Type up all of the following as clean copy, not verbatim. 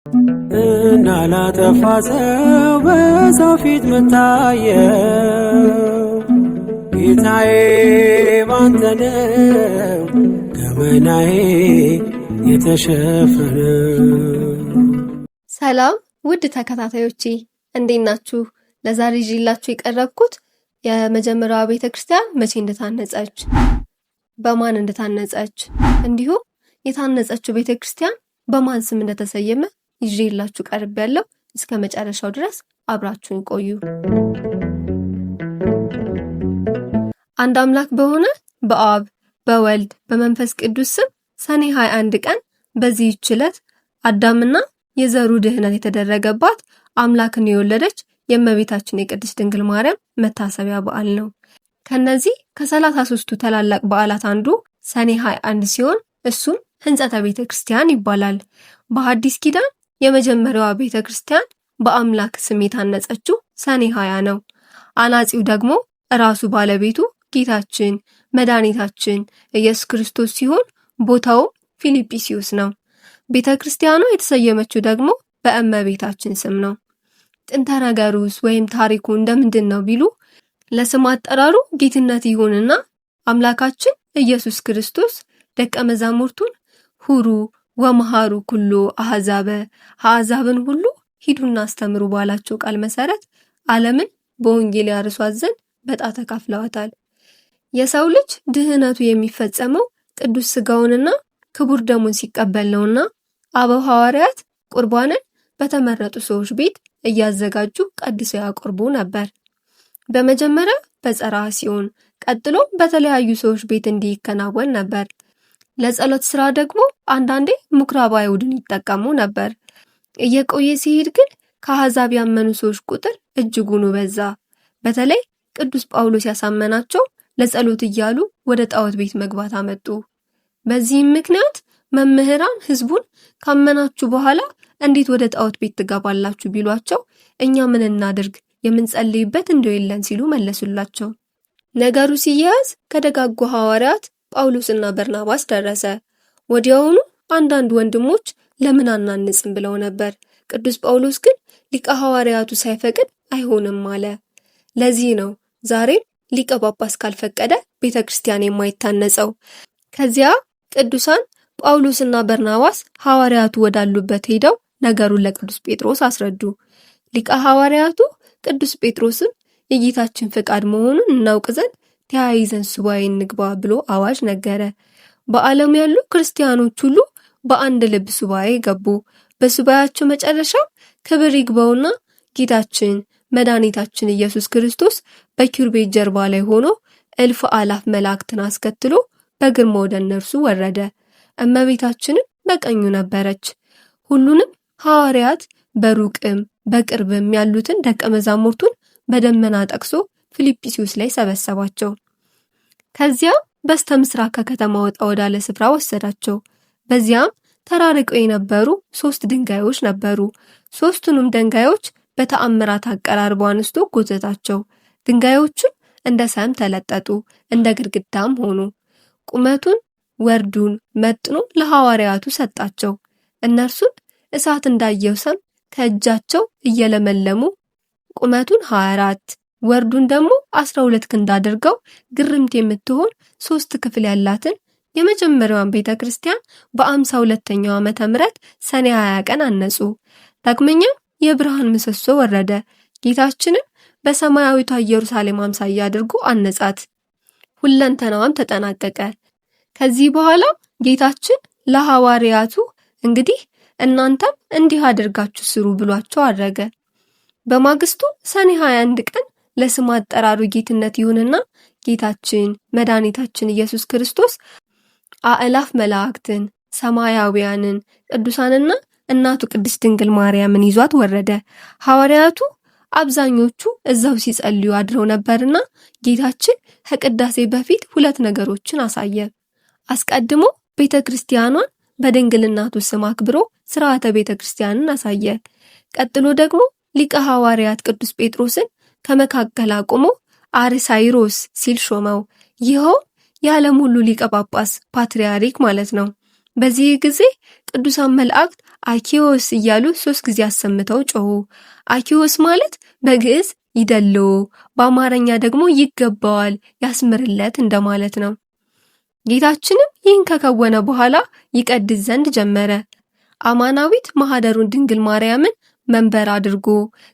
እንዳላጠፋ ሰው በሰው ፊት ምታየው ጌታዬ ባንተ ነው ገመናዬ የተሸፈነው። ሰላም ውድ ተከታታዮቼ እንዴት ናችሁ? ለዛሬ ይዤላችሁ የቀረብኩት የመጀመሪያዋ ቤተክርስቲያን መቼ እንደታነጸች፣ በማን እንደታነጸች፣ እንዲሁም የታነጸችው ቤተክርስቲያን በማን ስም እንደተሰየመ ይዤላችሁ ቀርቤያለሁ። እስከ መጨረሻው ድረስ አብራችሁን ቆዩ። አንድ አምላክ በሆነ በአብ በወልድ በመንፈስ ቅዱስ ስም ሰኔ 21 ቀን በዚህች ዕለት አዳምና የዘሩ ድህነት የተደረገባት አምላክን የወለደች የእመቤታችን የቅድስት ድንግል ማርያም መታሰቢያ በዓል ነው። ከነዚህ ከ33ቱ ታላላቅ በዓላት አንዱ ሰኔ 21 ሲሆን እሱም ሕንጸተ ቤተ ክርስቲያን ይባላል። በሐዲስ ኪዳን የመጀመሪያዋ ቤተ ክርስቲያን በአምላክ ስም የታነጸችው ሰኔ 20 ነው። አናጺው ደግሞ ራሱ ባለቤቱ ጌታችን መድኃኒታችን ኢየሱስ ክርስቶስ ሲሆን ቦታውም ፊልጵስዩስ ነው። ቤተ ክርስቲያኗ የተሰየመችው ደግሞ በእመቤታችን ስም ነው። ጥንተ ነገሩስ ወይም ታሪኩ እንደምንድን ነው ቢሉ ለስም አጠራሩ ጌትነት ይሁንና አምላካችን ኢየሱስ ክርስቶስ ደቀ መዛሙርቱን ሁሩ ወመሃሩ ኩሉ አሕዛብን ሁሉ ሂዱና አስተምሩ ባላቸው ቃል መሰረት ዓለምን በወንጌል ያርሷት ዘንድ በዕጣ ተካፍለዋታል። የሰው ልጅ ድህነቱ የሚፈጸመው ቅዱስ ሥጋውንና ክቡር ደሙን ሲቀበል ነውና አበው ሐዋርያት ቁርባንን በተመረጡ ሰዎች ቤት እያዘጋጁ ቀድሰው ያቆርቡ ነበር። በመጀመሪያ በጸርዓ ጽዮን ቀጥሎ በተለያዩ ሰዎች ቤት እንዲከናወን ነበር። ለጸሎት ስራ ደግሞ አንዳንዴ ምኩራብ አይሁድን ይጠቀሙ ነበር። እየቆየ ሲሄድ ግን ከአሕዛብ ያመኑ ሰዎች ቁጥር እጅጉን በዛ። በተለይ ቅዱስ ጳውሎስ ያሳመናቸው ለጸሎት እያሉ ወደ ጣዖት ቤት መግባት አመጡ። በዚህም ምክንያት መምህራን ሕዝቡን ካመናችሁ በኋላ እንዴት ወደ ጣዖት ቤት ትገባላችሁ ቢሏቸው እኛ ምን እናድርግ የምንጸልይበት እንደው የለን ሲሉ መለሱላቸው። ነገሩ ሲያያዝ ከደጋጉ ሐዋርያት ጳውሎስና በርናባስ ደረሰ። ወዲያውኑ አንዳንድ ወንድሞች ለምን አናንጽም ብለው ነበር። ቅዱስ ጳውሎስ ግን ሊቀ ሐዋርያቱ ሳይፈቅድ አይሆንም አለ። ለዚህ ነው ዛሬም ሊቀ ጳጳስ ካልፈቀደ ቤተክርስቲያን የማይታነጸው። ከዚያ ቅዱሳን ጳውሎስና በርናባስ ሐዋርያቱ ወዳሉበት ሄደው ነገሩን ለቅዱስ ጴጥሮስ አስረዱ። ሊቀ ሐዋርያቱ ቅዱስ ጴጥሮስም የጌታችን ፈቃድ መሆኑን እናውቅ ዘንድ ተያይዘን ሱባኤ እንግባ ብሎ አዋጅ ነገረ። በዓለም ያሉ ክርስቲያኖች ሁሉ በአንድ ልብ ሱባኤ ገቡ። በሱባኤያቸው መጨረሻ ክብር ይግባውና ጌታችን መድኃኒታችን ኢየሱስ ክርስቶስ በኪሩቤል ጀርባ ላይ ሆኖ እልፍ አላፍ መላእክትን አስከትሎ በግርማ ወደ እነርሱ ወረደ። እመቤታችንም በቀኙ ነበረች። ሁሉንም ሐዋርያት በሩቅም በቅርብም ያሉትን ደቀ መዛሙርቱን በደመና ጠቅሶ ፊልጵስዩስ ላይ ሰበሰባቸው። ከዚያ በስተ ምስራቅ ከከተማ ወጣ ወዳለ ስፍራ ወሰዳቸው። በዚያም ተራርቀው የነበሩ 3 ድንጋዮች ነበሩ። 3ቱንም ድንጋዮች በተአምራት አቀራርቦ አንስቶ ጎተታቸው። ድንጋዮቹም እንደ ሰም ተለጠጡ፣ እንደ ግድግዳም ሆኑ። ቁመቱን ወርዱን መጥኖ ለሐዋርያቱ ሰጣቸው። እነርሱም እሳት እንዳየው ሰም ከእጃቸው እየለመለሙ ቁመቱን 24 ወርዱን ደግሞ 12 ክንድ አድርገው ግርምት የምትሆን 3 ክፍል ያላትን የመጀመሪያዋን ቤተክርስቲያን በ52ኛው ዓመተ ምህረት ሰኔ 20 ቀን አነጹ። ዳግመኛም የብርሃን ምሰሶ ወረደ። ጌታችንን በሰማያዊቷ ኢየሩሳሌም አምሳያ አድርጎ አነጻት። ሁለንተናዋም ተጠናቀቀ። ከዚህ በኋላ ጌታችን ለሐዋርያቱ እንግዲህ እናንተም እንዲህ አድርጋችሁ ስሩ ብሏቸው አደረገ። በማግስቱ ሰኔ 21 ቀን ለስም አጠራሩ ጌትነት ይሁንና ጌታችን መድኃኒታችን ኢየሱስ ክርስቶስ አእላፍ መላእክትን ሰማያውያንን ቅዱሳንና እናቱ ቅድስት ድንግል ማርያምን ይዟት ወረደ። ሐዋርያቱ አብዛኞቹ እዛው ሲጸልዩ አድረው ነበርና ጌታችን ከቅዳሴ በፊት 2 ነገሮችን አሳየ። አስቀድሞ ቤተክርስቲያኗን በድንግልናቱ ስም አክብሮ ሥርዓተ ቤተክርስቲያንን አሳየ። ቀጥሎ ደግሞ ሊቀ ሐዋርያት ቅዱስ ጴጥሮስን ከመካከል አቁሞ አርሳይሮስ ሲል ሾመው። ይኸው የዓለም ሁሉ ሊቀ ጳጳስ ፓትርያርክ ማለት ነው። በዚህ ጊዜ ቅዱሳን መላእክት አኪዮስ እያሉ 3 ጊዜ አሰምተው ጮሁ። አኪዮስ ማለት በግዕዝ ይደልዎ፣ በአማርኛ ደግሞ ይገባዋል፣ ያስምርለት እንደማለት ነው። ጌታችንም ይህን ከከወነ በኋላ ይቀድስ ዘንድ ጀመረ። አማናዊት ማህደሩን ድንግል ማርያምን መንበር አድርጎ፣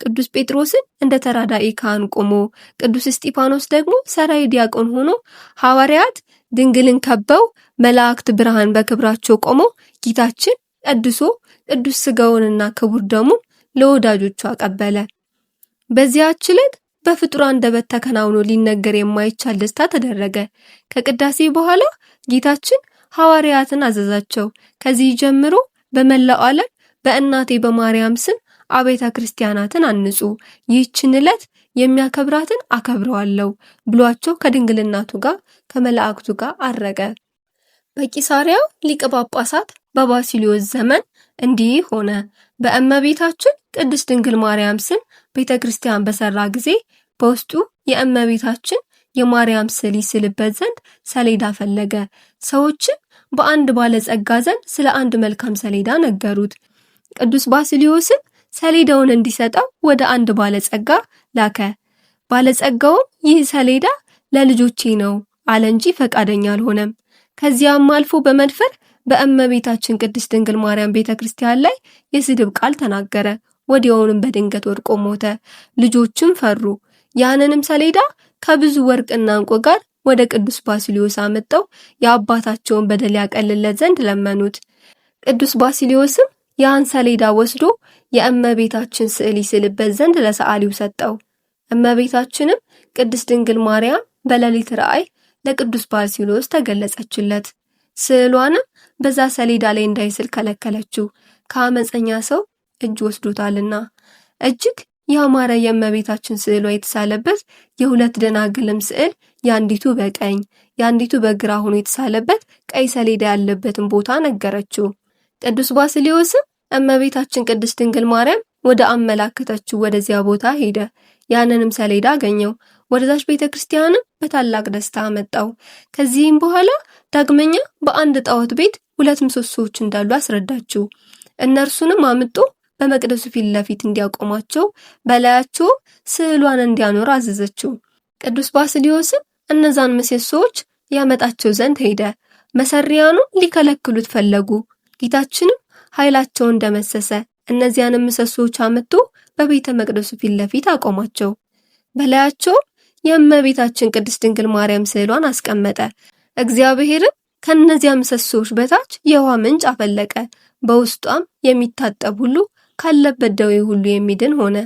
ቅዱስ ጴጥሮስን እንደ ተራዳኢ ካህን ቆሞ፣ ቅዱስ እስጢፋኖስ ደግሞ ሰራይ ዲያቆን ሆኖ፣ ሐዋርያት ድንግልን ከበው፣ መላእክት ብርሃን በክብራቸው ቆመው ጌታችን ቀድሶ ቅዱስ ሥጋውንና ክቡር ደሙን ለወዳጆቹ አቀበለ። በዚያች ዕለት በፍጡር አንደበት ተከናውኖ ሊነገር የማይቻል ደስታ ተደረገ። ከቅዳሴ በኋላ ጌታችን ሐዋርያትን አዘዛቸው። ከዚህ ጀምሮ በመላው ዓለም በእናቴ በማርያም ስም አብያተ ክርስቲያናትን አንጹ፣ ይህችን ዕለት የሚያከብራትን አከብረዋለሁ ብሏቸው ከድንግልናቱ ጋር ከመላእክቱ ጋር አረገ። በቂሳሪያው ሊቀ ጳጳሳት በባሲሊዮስ ዘመን እንዲህ ሆነ። በእመቤታችን ቅድስት ድንግል ማርያም ስም ቤተክርስቲያን በሰራ ጊዜ በውስጡ የእመቤታችን የማርያም ስዕል ይስልበት ዘንድ ሰሌዳ ፈለገ። ሰዎችም በአንድ ባለጸጋ ዘንድ ስለ አንድ መልካም ሰሌዳ ነገሩት። ቅዱስ ባሲሊዮስም ሰሌዳውን እንዲሰጠው ወደ አንድ ባለጸጋ ላከ። ባለጸጋውም ይህ ሰሌዳ ለልጆቼ ነው አለ እንጂ ፈቃደኛ አልሆነም። ከዚያም አልፎ በመድፈር በእመቤታችን ቅድስት ድንግል ማርያም ቤተክርስቲያን ላይ የስድብ ቃል ተናገረ። ወዲያውንም በድንገት ወድቆ ሞተ። ልጆችም ፈሩ። ያንንም ሰሌዳ ከብዙ ወርቅና ዕንቁ ጋር ወደ ቅዱስ ባሲሊዮስ አመጣው የአባታቸውን በደል ያቀልለት ዘንድ ለመኑት። ቅዱስ ባሲሊዮስም ያን ሰሌዳ ወስዶ የእመቤታችን ስዕል ይስልበት ዘንድ ለሰዓሊው ሰጠው። እመቤታችንም ቅድስት ድንግል ማርያም በሌሊት ራእይ ለቅዱስ ባሲሊዮስ ተገለጸችለት። ስዕሏንም በዛ ሰሌዳ ላይ እንዳይስል ከለከለችው፣ ከአመፀኛ ሰው እጅ ወስዶታልና። እጅግ ያማረ የእመቤታችን ስዕሏ የተሳለበት የሁለት ደናግልም ስዕል ያንዲቱ በቀኝ ያንዲቱ በግራ ሆኖ የተሳለበት ቀይ ሰሌዳ ያለበትን ቦታ ነገረችው። ቅዱስ ባሲሊዮስም እመቤታችን ቅድስት ድንግል ማርያም ወደ አመላከተችው ወደዚያ ቦታ ሄደ። ያንንም ሰሌዳ አገኘው። ወደዛች ቤተክርስቲያንም በታላቅ ደስታ አመጣው። ከዚህም በኋላ ዳግመኛ በአንድ ጣዖት ቤት 2 ምሰሶዎች እንዳሉ አስረዳችው። እነርሱንም አምጦ በመቅደሱ ፊት ለፊት እንዲያቆማቸው በላያቸው ስዕሏን እንዲያኖር አዘዘችው። ቅዱስ ባሲሊዮስም እነዛን ምሰሶዎች ያመጣቸው ዘንድ ሄደ። መሰሪያኑ ሊከለክሉት ፈለጉ። ጌታችንም ኃይላቸውን እንደመሰሰ እነዚያንም ምሰሶዎች አመጡ በቤተ መቅደሱ ፊት ለፊት አቆማቸው። በላያቸው የእመቤታችን ቅድስት ድንግል ማርያም ስዕሏን አስቀመጠ። እግዚአብሔርም ከነዚያ ምሰሶዎች በታች የውሃ ምንጭ አፈለቀ። በውስጧም የሚታጠብ ሁሉ ካለበት ደዌ ሁሉ የሚድን ሆነ።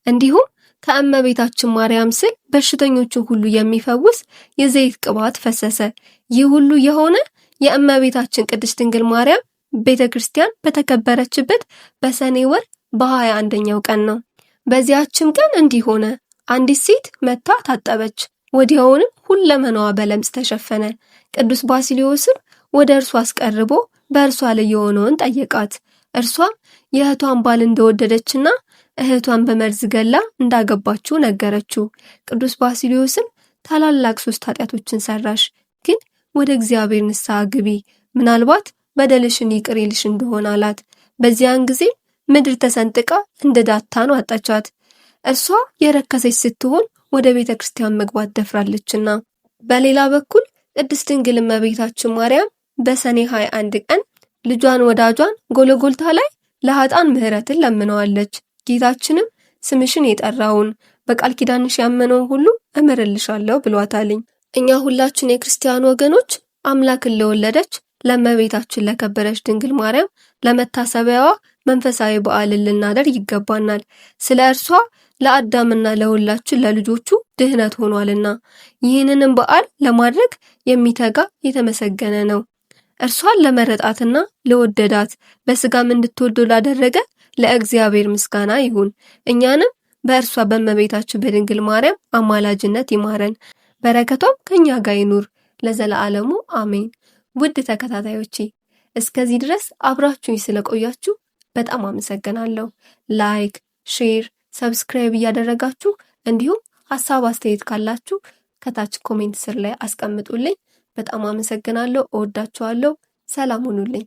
እንዲሁም ከእመቤታችን ማርያም ስዕል በሽተኞችን ሁሉ የሚፈውስ የዘይት ቅባት ፈሰሰ። ይህ ሁሉ የሆነ የእመቤታችን ቅድስት ድንግል ማርያም ቤተክርስቲያን በተከበረችበት በሰኔ ወር በ21ኛው ቀን ነው። በዚያችም ቀን እንዲህ ሆነ። አንዲት ሴት መታ ታጠበች። ወዲያውንም ሁለመናዋ በለምጽ ተሸፈነ። ቅዱስ ባሲሊዮስም ወደ እርሷ አስቀርቦ በእርሷ ላይ የሆነውን ጠየቃት። እርሷም የእህቷን ባል እንደወደደችና እህቷን በመርዝ ገላ እንዳገባችው ነገረችው። ቅዱስ ባሲሊዮስም ታላላቅ 3 ኃጢአቶችን ሰራሽ፣ ግን ወደ እግዚአብሔር ንስሐ ግቢ፣ ምናልባት በደልሽን ይቅር ይልሽ እንደሆነ አላት። በዚያን ጊዜ ምድር ተሰንጥቃ እንደ ዳታን ዋጠቻት። እርሷ የረከሰች ስትሆን ወደ ቤተክርስቲያን መግባት ደፍራለችና። በሌላ በኩል ቅድስት ድንግል እመቤታችን ማርያም በሰኔ 21 ቀን ልጇን ወዳጇን ጎልጎልታ ላይ ለኃጥአን ምሕረትን ለምነዋለች። ጌታችንም ስምሽን የጠራውን በቃል ኪዳንሽ ያመነውን ሁሉ እምርልሻለሁ ብሏታልኝ። እኛ ሁላችን የክርስቲያን ወገኖች አምላክን ለወለደች ለእመቤታችን ለከበረች ድንግል ማርያም ለመታሰቢያዋ መንፈሳዊ በዓልን ልናደርግ ይገባናል። ስለ እርሷ ለአዳምና ለሁላችን ለልጆቹ ድህነት ሆኗልና ይህንንም በዓል ለማድረግ የሚተጋ የተመሰገነ ነው። እርሷን ለመረጣትና ለወደዳት በስጋም እንድትወልድ ላደረገ ለእግዚአብሔር ምስጋና ይሁን። እኛንም በእርሷ በእመቤታችን በድንግል ማርያም አማላጅነት ይማረን፣ በረከቷም ከኛ ጋር ይኑር ለዘላለሙ አሜን። ውድ ተከታታዮቼ እስከዚህ ድረስ አብራችሁኝ ስለቆያችሁ በጣም አመሰግናለሁ። ላይክ፣ ሼር፣ ሰብስክራይብ እያደረጋችሁ እንዲሁም ሐሳብ አስተያየት ካላችሁ ከታች ኮሜንት ስር ላይ አስቀምጡልኝ። በጣም አመሰግናለሁ። እወዳችኋለሁ። ሰላም ሁኑልኝ።